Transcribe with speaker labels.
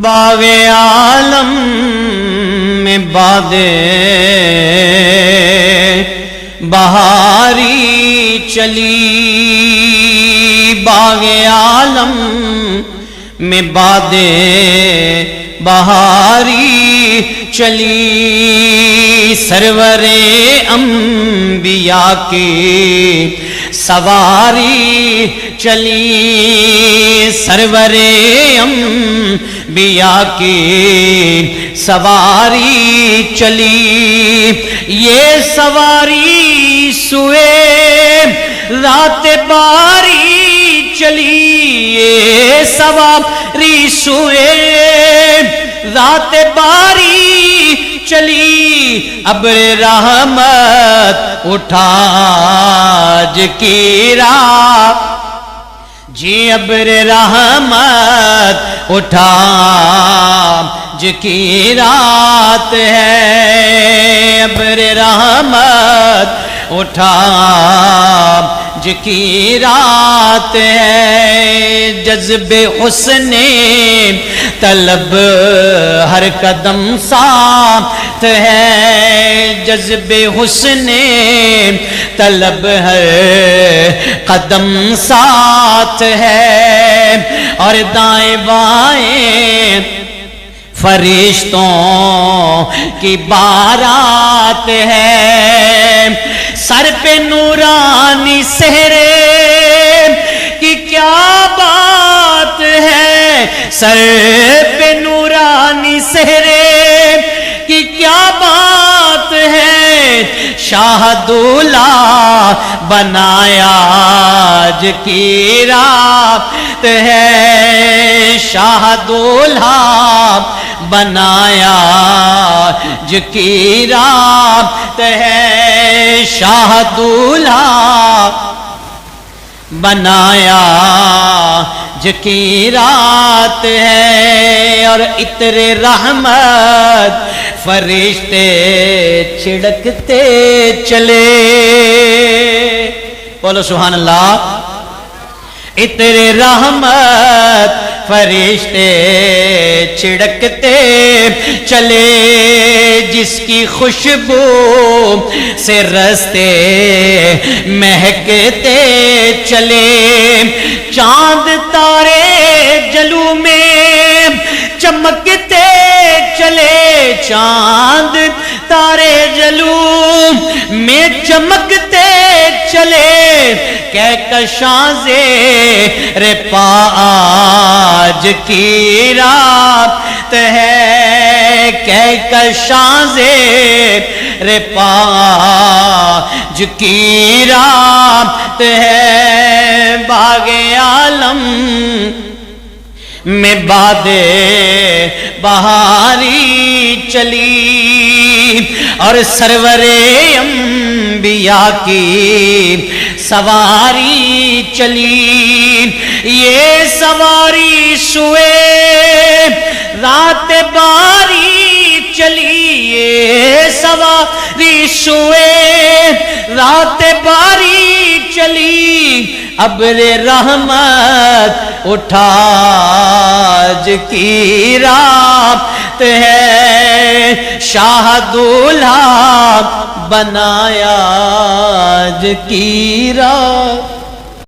Speaker 1: باغ عالم میں بادیں بہاری چلی، باغ عالم میں بادیں بہاری چلی، سرور انبیاء کی سواری چلی، سرور انبیاء کی سواری چلی، یہ سواری سوئے رات باری چلی، یہ سواری سوئے رات باری چلی، ابر رحمت اٹھا آج کی رات، جی ابر رحمت اٹھا آج کی رات ہے، ابر رحمت اٹھا آج کی رات ہے، جذب حسن طلب ہر قدم ساتھ ہے، جذب حسن طلب ہر قدم ساتھ ہے، اور دائیں بائیں فرشتوں کی بارات ہے، سر پہ نورانی سہرے کی کیا بات ہے، سر پہ نورانی سہرے کی کیا بات ہے، شاہ دولہ بنایا آج کی رات ہے، شاہ دولہ بنایا آج کی رات ہے، شاہ دولہ بنایا آج کی رات ہے، اور عطر رحمت فرشتے چھڑکتے چلے، بولو سبحان اللہ، عطر رحمت فرشتے چھڑکتے چلے، جس کی خوشبو سے رستے مہکتے چلے، چاند تارے جلو میں چمکتے چلے، چاند تارے جلو میں چمکتے چلے، کہکشاں زیر پا آج کی رات ہے، کہکشاں زیر پا آج کی رات ہے، باغ عالم میں بادیں بہاری چلی، اور سرور انبیاء کی سواری چلی، یہ سواری سوئے رات باری چلی، یہ سواری سوئے رات باری چلی، ابر رحمت اٹھا آج کی رات ہے، شاہ دولہ بنایا آج کی رات۔